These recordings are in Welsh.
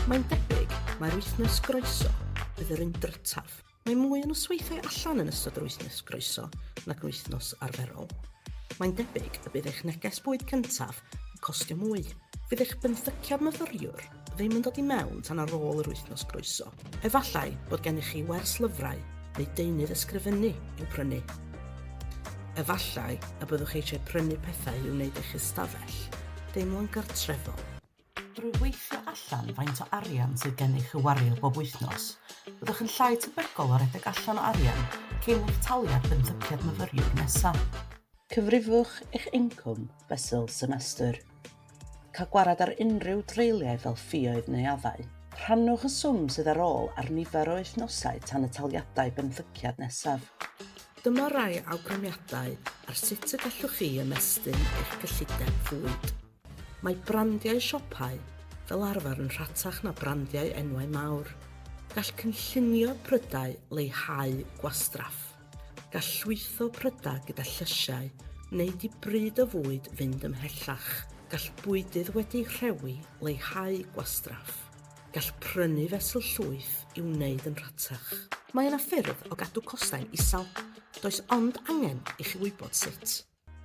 Mae'n debyg mae'r wythnos groeso bydd yr un drytaf. Mae mwy o nosweithiau allan yn ystod yr wythnos groeso nac yr wythnos arferol. Mae'n debyg y bydd eich neges bwyd cyntaf yn costio mwy. Fydd eich benthyciad myfyriwr ddim yn dod i mewn tan ar ôl yr wythnos groeso. Efallai bod gennych chi wers lyfrau neu deunydd ysgrifennu i'w prynu. Efallai y byddwch eisiau prynu pethau i'w wneud eich ystafell, deimlo'n gartrefol. Drwy weithio allan faint o arian sydd gennych y wario bob wythnos, byddwch yn llai tebygol o redeg allan o arian cyn eich taliad benthyciad myfyriwr nesaf. Cyfrifwch eich incwm fesul semestr. Cael gwared ar unrhyw dreiliau fel ffïoedd neu addau. Rhannwch y swm sydd ar ôl ar nifer o wythnosau tan y taliadau benthyciad nesaf. Dyma rai awgrymiadau ar sut y gallwch chi ymestyn eich cyllideb fwyd. Mae brandiau siopau fel arfer yn rhatach na brandiau enwau mawr. Gall cynllunio prydau leihau gwastraff. Gall llwytho prydau gyda llysiau neu di bryd o fwyd fynd ymhellach. Gall bwydydd wedi'i rhewi leihau gwastraff. Gall prynu fesul llwyth i'w wneud yn rhatach. Mae yna ffyrdd o gadw costau'n isel. Does ond angen i chi wybod sut.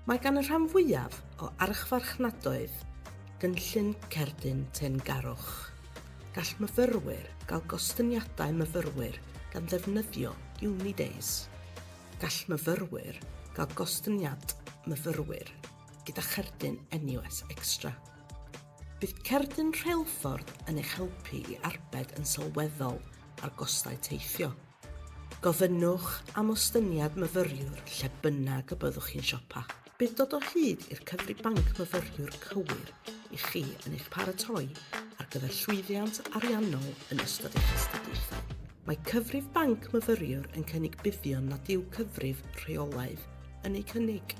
Mae gan y rhan fwyaf o archfarchnadoedd gynllun cerdyn tengarwch. Gall myfyrwyr gael gostyniadau myfyrwyr gan ddefnyddio Unidays. Gall myfyrwyr gael gostyniad myfyrwyr gyda cherdyn NUS Extra. Bydd cerdyn rheilffordd yn eich helpu i arbed yn sylweddol ar gostau teithio. Gofynnwch am ostyniad myfyriwr lle bynnag y byddwch chi'n siopa. Bydd dod o hyd i'r cyfri banc myfyriwr cywir i chi yn eich paratoi ar gyfer llwyddiant ariannol yn ystod eich astudiaethau. Mae cyfrif banc myfyriwr yn cynnig buddion nad yw cyfrif rheolaidd yn ei cynnig.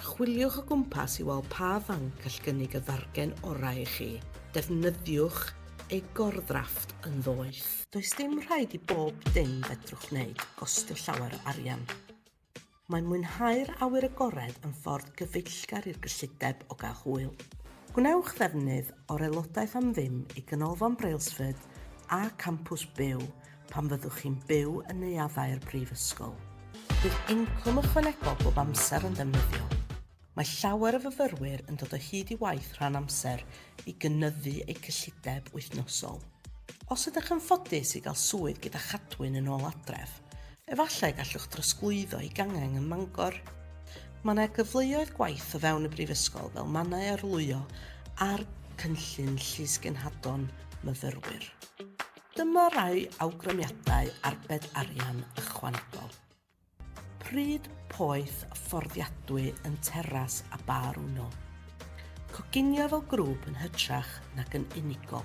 Chwiliwch o gwmpas i weld pa fanc gall gynnig y ddargen orau i chi. Defnyddiwch ei gorddrafft yn ddoeth. Does dim rhaid i bob dim fedrwch wneud gostio llawer o arian. Mae'n mwynhau'r awyr agored yn ffordd gyfeillgar i'r gyllideb o gael hwyl. Gwnewch ddefnydd o'r aelodaeth am ddim i Ganolfan Brailsford a campws byw pan fyddwch chi'n byw yn neuaddau'r Prifysgol. Bydd incwm ychwanegol bob amser yn ddefnyddiol. Mae llawer o fyfyrwyr yn dod o hyd i waith rhan amser i gynyddu eu cyllideb wythnosol. Os ydych yn ffodus i gael swydd gyda chadwyn yn ôl adref, efallai gallwch drosglwyddo i gangen ym Bangor. Mae yna gyfleoedd gwaith o fewn y Brifysgol fel mannau arlwyo a'r cynllun llysgenhadon myfyrwyr. Dyma rai awgrymiadau arbed arian ychwanegol. Pryd poeth fforddiadwy yn teras a bar wno. Coginio fel grŵp yn hytrach nac yn unigol.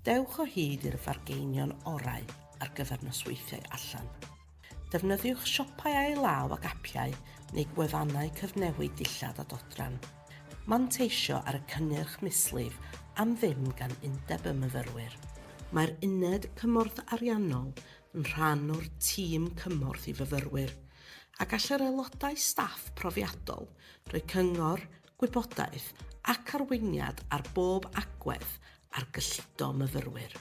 Dewch o hyd i'r fargeinion orau ar gyfer nosweithiau allan. Defnyddiwch siopau ai-law ac apiau neu gwefannau cyfnewid dillad a dodran. Manteisio ar y cynnyrch mislif am ddim gan undeb y myfyrwyr. Mae'r uned cymorth ariannol yn rhan o'r tîm cymorth i fyfyrwyr a gall yr aelodau staff profiadol rhoi cyngor, gwybodaeth ac arweiniad ar bob agwedd ar gyllido myfyrwyr.